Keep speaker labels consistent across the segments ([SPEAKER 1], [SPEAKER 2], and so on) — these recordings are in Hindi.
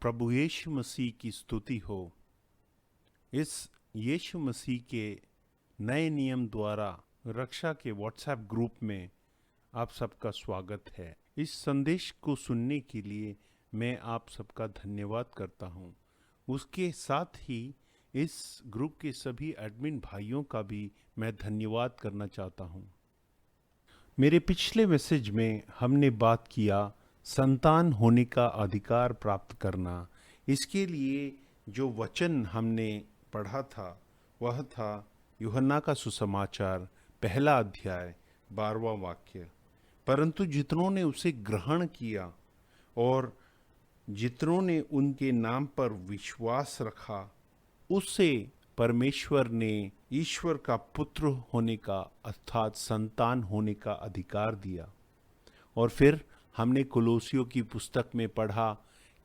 [SPEAKER 1] प्रभु यीशु मसीह की स्तुति हो। इस यीशु मसीह के नए नियम द्वारा रक्षा के व्हाट्सएप ग्रुप में आप सबका स्वागत है। इस संदेश को सुनने के लिए मैं आप सबका धन्यवाद करता हूँ। उसके साथ ही इस ग्रुप के सभी एडमिन भाइयों का भी मैं धन्यवाद करना चाहता हूँ। मेरे पिछले मैसेज में हमने बात किया संतान होने का अधिकार प्राप्त करना। इसके लिए जो वचन हमने पढ़ा था वह था यूहन्ना का सुसमाचार पहला अध्याय 12वां वाक्य। परंतु जितनों ने उसे ग्रहण किया और जितनों ने उनके नाम पर विश्वास रखा उससे परमेश्वर ने ईश्वर का पुत्र होने का अर्थात संतान होने का अधिकार दिया। और फिर हमने कोलोसियों की पुस्तक में पढ़ा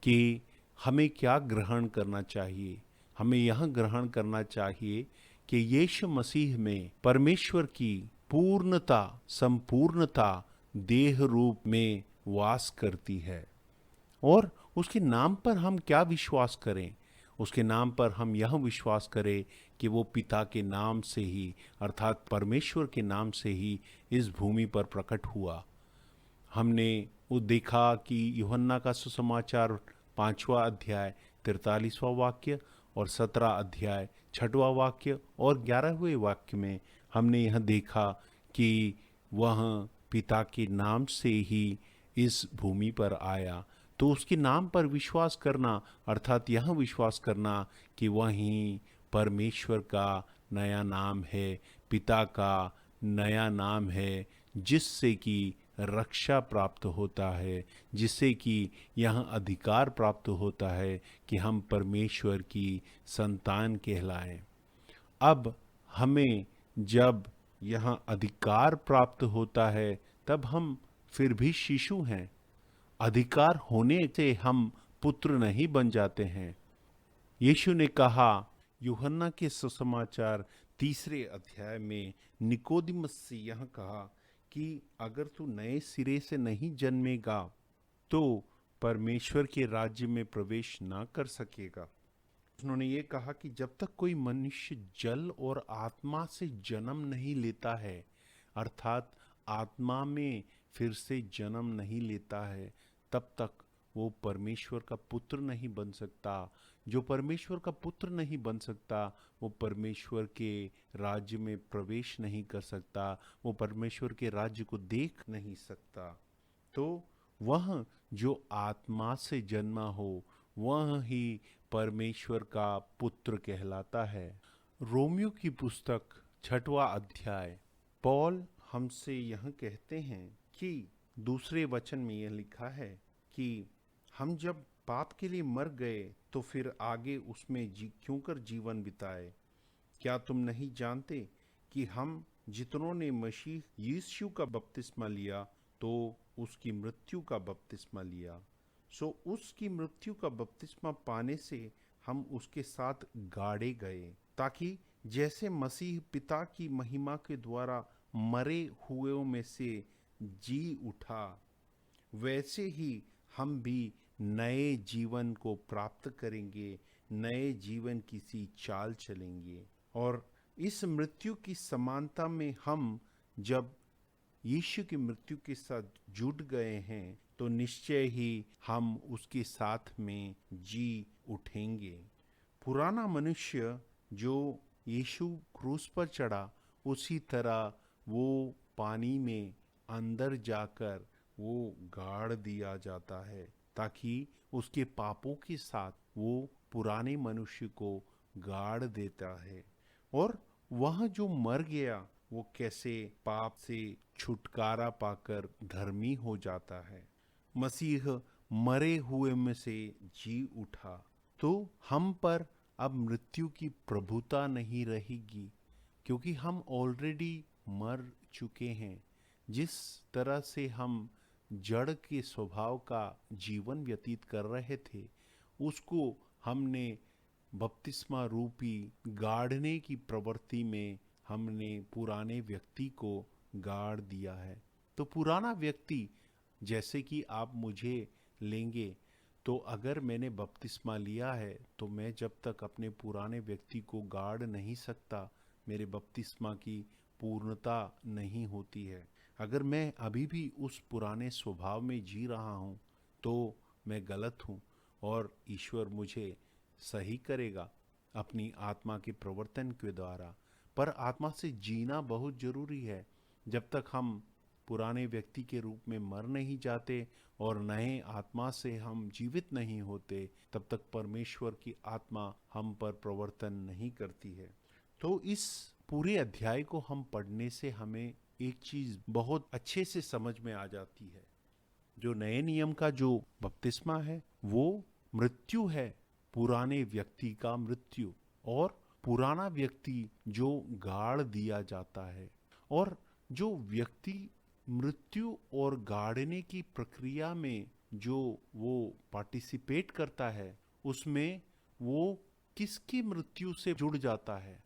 [SPEAKER 1] कि हमें क्या ग्रहण करना चाहिए। हमें यह ग्रहण करना चाहिए कि यीशु मसीह में परमेश्वर की पूर्णता संपूर्णता देह रूप में वास करती है। और उसके नाम पर हम क्या विश्वास करें? उसके नाम पर हम यह विश्वास करें कि वो पिता के नाम से ही अर्थात परमेश्वर के नाम से ही इस भूमि पर प्रकट हुआ। हमने वो देखा कि यूहन्ना का सुसमाचार 5वां अध्याय 43वां वाक्य और 17 अध्याय 6वां वाक्य और 11वें वाक्य में हमने यह देखा कि वह पिता के नाम से ही इस भूमि पर आया। तो उसके नाम पर विश्वास करना अर्थात यह विश्वास करना कि वही परमेश्वर का नया नाम है, पिता का नया नाम है, जिससे कि रक्षा प्राप्त होता है, जिससे कि यह अधिकार प्राप्त होता है कि हम परमेश्वर की संतान कहलाएं। अब हमें जब यह अधिकार प्राप्त होता है तब हम फिर भी शिशु हैं। अधिकार होने से हम पुत्र नहीं बन जाते हैं। यीशु ने कहा यूहन्ना के सुसमाचार 3 अध्याय में निकोदिमस से यह कहा कि अगर तू नए सिरे से नहीं जन्मेगा तो परमेश्वर के राज्य में प्रवेश ना कर सकेगा। उन्होंने ये कहा कि जब तक कोई मनुष्य जल और आत्मा से जन्म नहीं लेता है अर्थात आत्मा में फिर से जन्म नहीं लेता है तब तक वो परमेश्वर का पुत्र नहीं बन सकता। जो परमेश्वर का पुत्र नहीं बन सकता वो परमेश्वर के राज्य में प्रवेश नहीं कर सकता, वो परमेश्वर के राज्य को देख नहीं सकता। तो वह जो आत्मा से जन्मा हो वह ही परमेश्वर का पुत्र कहलाता है। रोमियो की पुस्तक 6वां अध्याय पौल हमसे यह कहते हैं कि दूसरे वचन में यह लिखा है कि हम जब पाप के लिए मर गए तो फिर आगे उसमें क्यों कर जीवन बिताए। क्या तुम नहीं जानते कि हम जितनों ने मसीह यीशु का बपतिस्मा लिया तो उसकी मृत्यु का बपतिस्मा लिया। सो उसकी मृत्यु का बपतिस्मा पाने से हम उसके साथ गाड़े गए ताकि जैसे मसीह पिता की महिमा के द्वारा मरे हुएों में से जी उठा वैसे ही हम भी नए जीवन को प्राप्त करेंगे, नए जीवन की सी चाल चलेंगे। और इस मृत्यु की समानता में हम जब यीशु की मृत्यु के साथ जुड़ गए हैं तो निश्चय ही हम उसके साथ में जी उठेंगे। पुराना मनुष्य जो यीशु क्रूस पर चढ़ा उसी तरह वो पानी में अंदर जाकर वो गाड़ दिया जाता है ताकि उसके पापों के साथ वो पुराने मनुष्य को गाड़ देता है। और वह जो मर गया वो कैसे पाप से छुटकारा पाकर धर्मी हो जाता है। मसीह मरे हुए में से जी उठा तो हम पर अब मृत्यु की प्रभुता नहीं रहेगी क्योंकि हम ऑलरेडी मर चुके हैं। जिस तरह से हम जड़ के स्वभाव का जीवन व्यतीत कर रहे थे उसको हमने बपतिस्मा रूपी गाड़ने की प्रवृत्ति में हमने पुराने व्यक्ति को गाड़ दिया है। तो पुराना व्यक्ति जैसे कि आप मुझे लेंगे तो अगर मैंने बपतिस्मा लिया है तो मैं जब तक अपने पुराने व्यक्ति को गाड़ नहीं सकता, मेरे बपतिस्मा की पूर्णता नहीं होती है। अगर मैं अभी भी उस पुराने स्वभाव में जी रहा हूँ तो मैं गलत हूँ और ईश्वर मुझे सही करेगा अपनी आत्मा के प्रवर्तन के द्वारा। पर आत्मा से जीना बहुत जरूरी है। जब तक हम पुराने व्यक्ति के रूप में मर नहीं जाते और नए आत्मा से हम जीवित नहीं होते, तब तक परमेश्वर की आत्मा हम पर प्रवर्तन नहीं करती है। तो इस पूरे अध्याय को हम पढ़ने से हमें एक चीज बहुत अच्छे से समझ में आ जाती है। जो नए नियम का जो बपतिस्मा है वो मृत्यु है, पुराने व्यक्ति का मृत्यु, और पुराना व्यक्ति जो गाड़ दिया जाता है। और जो व्यक्ति मृत्यु और गाड़ने की प्रक्रिया में जो वो पार्टिसिपेट करता है, उसमें वो किसकी मृत्यु से जुड़ जाता है?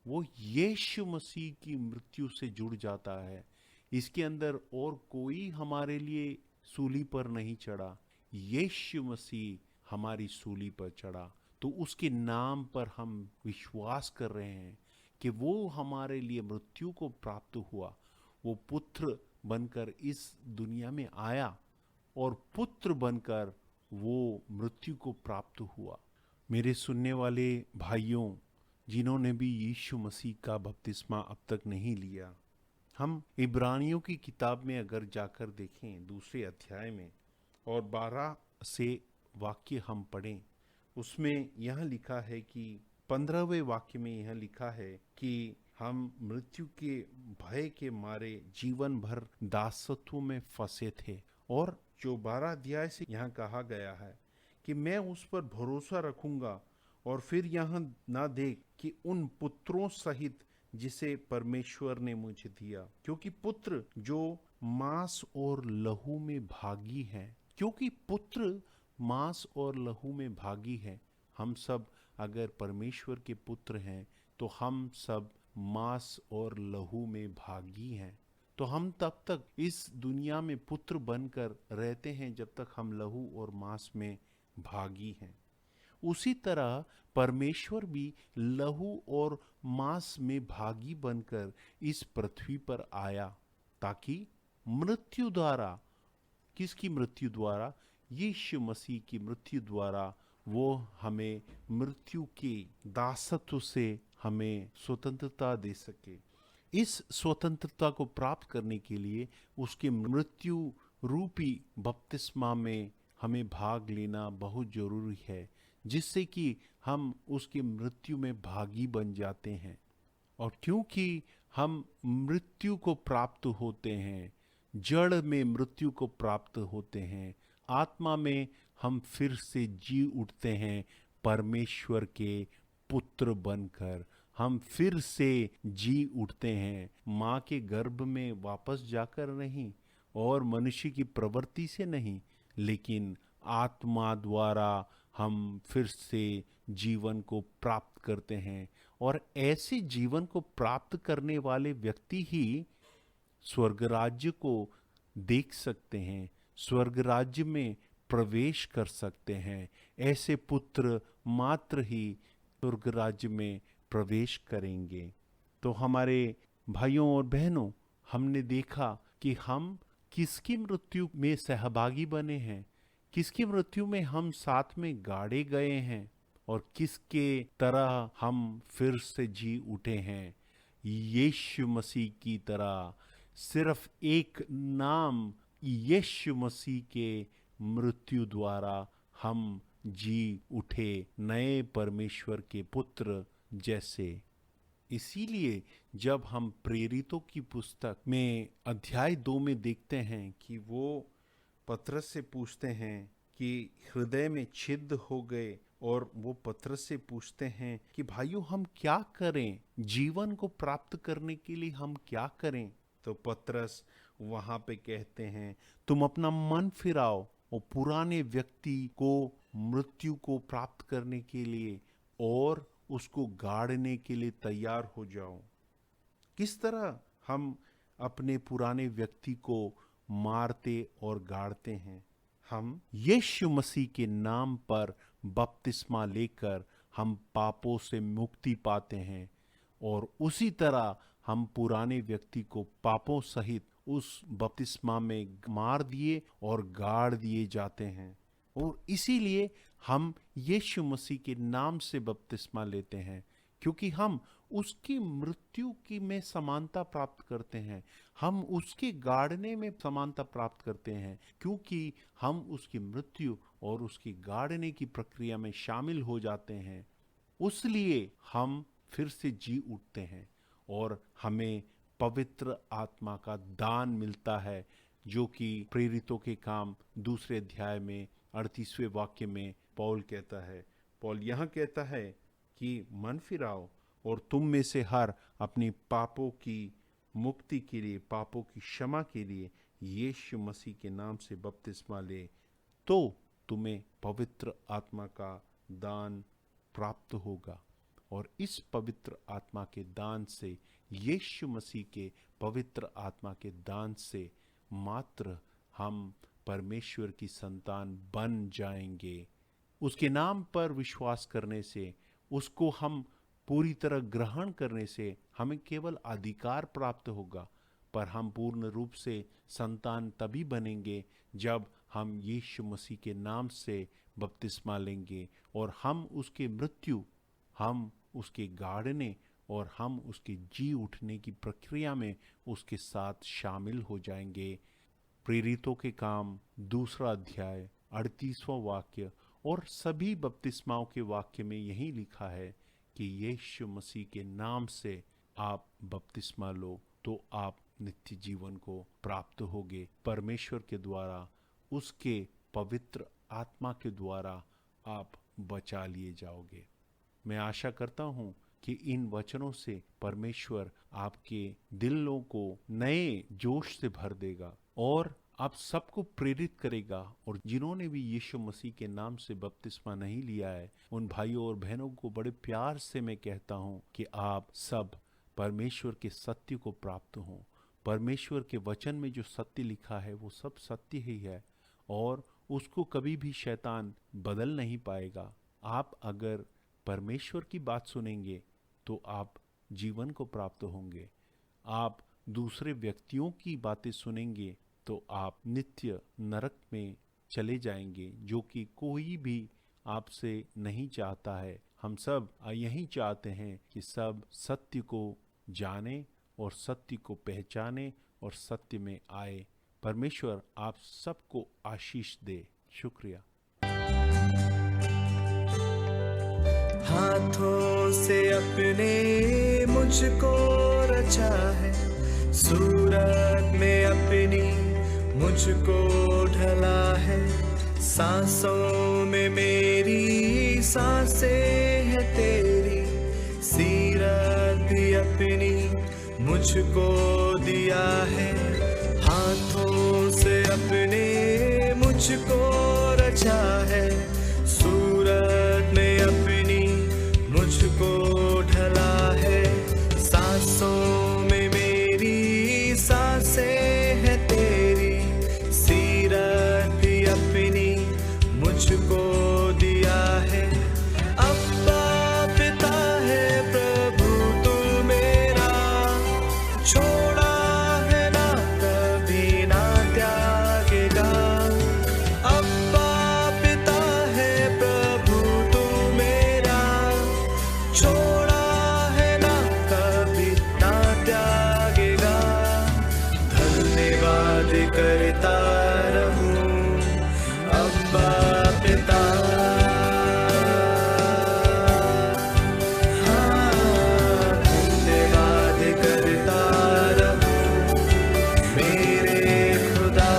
[SPEAKER 1] वो यीशु मसीह की मृत्यु से जुड़ जाता है। इसके अंदर और कोई हमारे लिए सूली पर नहीं चढ़ा, यीशु मसीह हमारी सूली पर चढ़ा। तो उसके नाम पर हम विश्वास कर रहे हैं कि वो हमारे लिए मृत्यु को प्राप्त हुआ, वो पुत्र बनकर इस दुनिया में आया और पुत्र बनकर वो मृत्यु को प्राप्त हुआ। मेरे सुनने वाले भाइयों, जिन्होंने भी यीशु मसीह का बपतिस्मा अब तक नहीं लिया, हम इब्रानियों की किताब में अगर जाकर देखें दूसरे अध्याय में और 12 से वाक्य हम पढ़ें, उसमें यह लिखा है कि 15वें वाक्य में यह लिखा है कि हम मृत्यु के भय के मारे जीवन भर दासत्व में फंसे थे। और जो 12 अध्याय से यहाँ कहा गया है कि मैं उस पर भरोसा रखूंगा और फिर यहाँ ना देख कि उन पुत्रों सहित जिसे परमेश्वर ने मुझे दिया, क्योंकि पुत्र जो मांस और लहू में भागी है, क्योंकि पुत्र मांस और लहू में भागी है। हम सब अगर परमेश्वर के पुत्र हैं तो हम सब मांस और लहू में भागी हैं। तो हम तब तक इस दुनिया में पुत्र बनकर रहते हैं जब तक हम लहू और मांस में भागी हैं। उसी तरह परमेश्वर भी लहू और मांस में भागी बनकर इस पृथ्वी पर आया ताकि मृत्यु द्वारा, किसकी मृत्यु द्वारा? यीशु मसीह की मृत्यु द्वारा वो हमें मृत्यु के दासत्व से हमें स्वतंत्रता दे सके। इस स्वतंत्रता को प्राप्त करने के लिए उसके मृत्यु रूपी बपतिस्मा में हमें भाग लेना बहुत जरूरी है, जिससे कि हम उसकी मृत्यु में भागी बन जाते हैं। और क्योंकि हम मृत्यु को प्राप्त होते हैं, जड़ में मृत्यु को प्राप्त होते हैं, आत्मा में हम फिर से जी उठते हैं परमेश्वर के पुत्र बनकर। हम फिर से जी उठते हैं, माँ के गर्भ में वापस जाकर नहीं और मनुष्य की प्रवृत्ति से नहीं, लेकिन आत्मा द्वारा हम फिर से जीवन को प्राप्त करते हैं। और ऐसे जीवन को प्राप्त करने वाले व्यक्ति ही स्वर्ग राज्य को देख सकते हैं, स्वर्ग राज्य में प्रवेश कर सकते हैं। ऐसे पुत्र मात्र ही स्वर्ग राज्य में प्रवेश करेंगे। तो हमारे भाइयों और बहनों, हमने देखा कि हम किसकी मृत्यु में सहभागी बने हैं, किसकी मृत्यु में हम साथ में गाड़े गए हैं और किसके तरह हम फिर से जी उठे हैं। यीशु मसीह की तरह। सिर्फ एक नाम यीशु मसीह के मृत्यु द्वारा हम जी उठे नए परमेश्वर के पुत्र जैसे। इसीलिए जब हम प्रेरितों की पुस्तक में अध्याय 2 में देखते हैं कि वो पतरस से पूछते हैं कि हृदय में छिद्र हो गए, और वो पतरस से पूछते हैं कि भाइयों हम क्या करें, जीवन को प्राप्त करने के लिए हम क्या करें। तो पतरस वहां पे कहते हैं तुम अपना मन फिराओ और पुराने व्यक्ति को मृत्यु को प्राप्त करने के लिए और उसको गाड़ने के लिए तैयार हो जाओ। किस तरह हम अपने पुराने व्यक्ति को मारते और गाड़ते हैं? हम यीशु मसीह के नाम पर बपतिस्मा लेकर हम पापों से मुक्ति पाते हैं और उसी तरह हम पुराने व्यक्ति को पापों सहित उस बपतिस्मा में मार दिए और गाड़ दिए जाते हैं। और इसीलिए हम यीशु मसीह के नाम से बपतिस्मा लेते हैं, क्योंकि हम उसकी मृत्यु की में समानता प्राप्त करते हैं, हम उसके गाड़ने में समानता प्राप्त करते हैं, क्योंकि हम उसकी मृत्यु और उसकी गाड़ने की प्रक्रिया में शामिल हो जाते हैं। उसलिए हम फिर से जी उठते हैं और हमें पवित्र आत्मा का दान मिलता है, जो कि प्रेरितों के काम 2 अध्याय में 38वें वाक्य में पौल कहता है। पौल यहाँ कहता है कि मन फिराओ और तुम में से हर अपनी पापों की मुक्ति के लिए, पापों की क्षमा के लिए यीशु मसीह के नाम से बपतिस्मा ले, तो तुम्हें पवित्र आत्मा का दान प्राप्त होगा। और इस पवित्र आत्मा के दान से, यीशु मसीह के पवित्र आत्मा के दान से मात्र हम परमेश्वर की संतान बन जाएंगे। उसके नाम पर विश्वास करने से, उसको हम पूरी तरह ग्रहण करने से हमें केवल अधिकार प्राप्त होगा, पर हम पूर्ण रूप से संतान तभी बनेंगे जब हम यीशु मसीह के नाम से बपतिस्मा लेंगे और हम उसके मृत्यु, हम उसके गाड़ने और हम उसके जी उठने की प्रक्रिया में उसके साथ शामिल हो जाएंगे। प्रेरितों के काम 2 अध्याय 38वां वाक्य और सभी बपतिस्माओं के वाक्य में यही लिखा है कि यीशु मसीह के नाम से आप बपतिस्मा लो तो आप नित्य जीवन को प्राप्त होगे। परमेश्वर के द्वारा, उसके पवित्र आत्मा के द्वारा आप बचा लिए जाओगे। मैं आशा करता हूँ कि इन वचनों से परमेश्वर आपके दिलों को नए जोश से भर देगा और आप सबको प्रेरित करेगा। और जिन्होंने भी यीशु मसीह के नाम से बपतिस्मा नहीं लिया है, उन भाइयों और बहनों को बड़े प्यार से मैं कहता हूँ कि आप सब परमेश्वर के सत्य को प्राप्त हों। परमेश्वर के वचन में जो सत्य लिखा है वो सब सत्य ही है और उसको कभी भी शैतान बदल नहीं पाएगा। आप अगर परमेश्वर की बात सुनेंगे तो आप जीवन को प्राप्त होंगे। आप दूसरे व्यक्तियों की बातें सुनेंगे तो आप नित्य नरक में चले जाएंगे, जो कि कोई भी आपसे नहीं चाहता है। हम सब यही चाहते हैं कि सब सत्य को जाने और सत्य को पहचाने और सत्य में आए। परमेश्वर आप सबको आशीष दे। शुक्रिया।
[SPEAKER 2] हाथों से अपने मुझको रचा है, सूरत में अपनी मुझको ढला है। सांसों में मेरी सांसें है तेरी, सीरत भी अपनी मुझको दिया है। हाथों से अपने मुझको रचा है, सूरत में अपनी मुझको ढला है। सांसों में मेरी सांसें है तेरी, सीरत भी अपनी मुझको दिया है। अब्बा पिता है प्रभु तू मेरा, छोड़ा है ना कभी ना त्यागेगा। अब्बा पिता है प्रभु तू मेरा, छोड़ा है ना कभी ना त्यागेगा। धन्यवाद करता रहूं अब्बा पिता, हाँ धन्यवाद करता रहूं मेरे खुदा।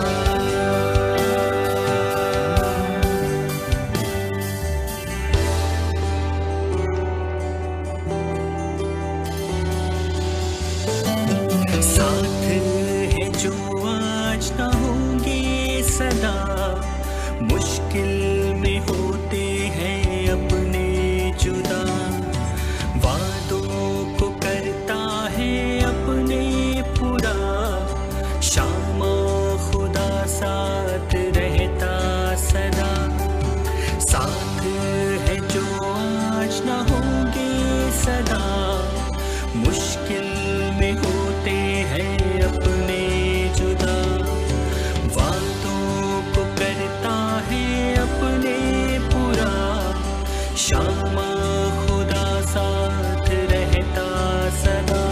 [SPEAKER 2] श्यामा खुदा साथ रहता सदा।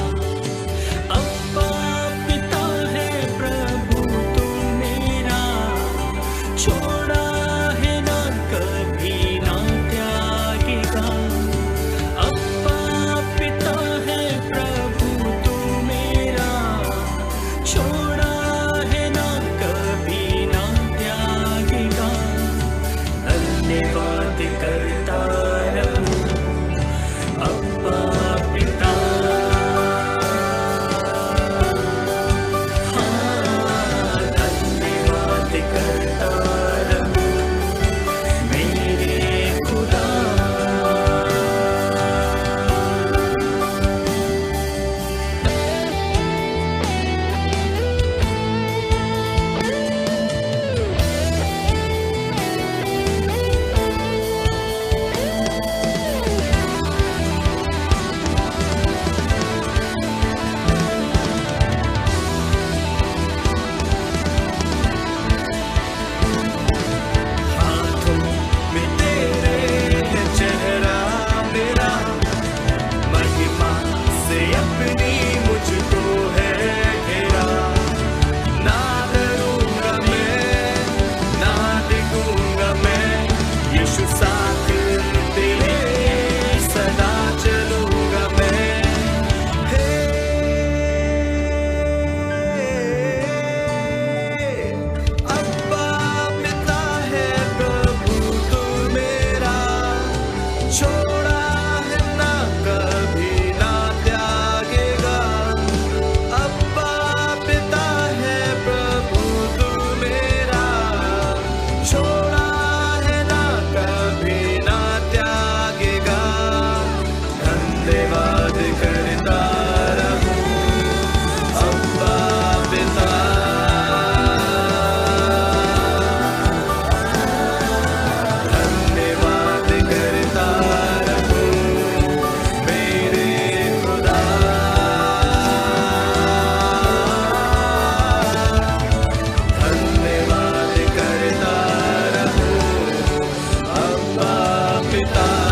[SPEAKER 2] अब्बा पिता है प्रभु तू मेरा, छोड़ा है ना कभी ना त्यागेगा। अब्बा पिता है प्रभु तू मेरा, छोड़ा है ना कभी ना त्यागेगा। धन्यवाद करता रहूं अब्बा पिता, हाँ धन्यवाद करता रहूं मेरे खुदा। हाथों में तेरे है चेहरा मेरा, महिमा से अपनी मुझको है घेरा। ना डरूंगा मैं, ना डिगूंगा मैं, यीशु साथ तेरे सदा चलूंगा मैं। हे अब्बा पिता है प्रभु तू मेरा, छोड़ा है ना कभी ना त्यागेगा। अब्बा पिता है प्रभु तू मेरा, छोड़ा है ना कभी ना त्यागेगा। धन्यवाद करता रहूं अब्बा पिता, धन्यवाद करता रहूं मेरे खुदा। धन्यवाद करता रहूं अब्बा पिता।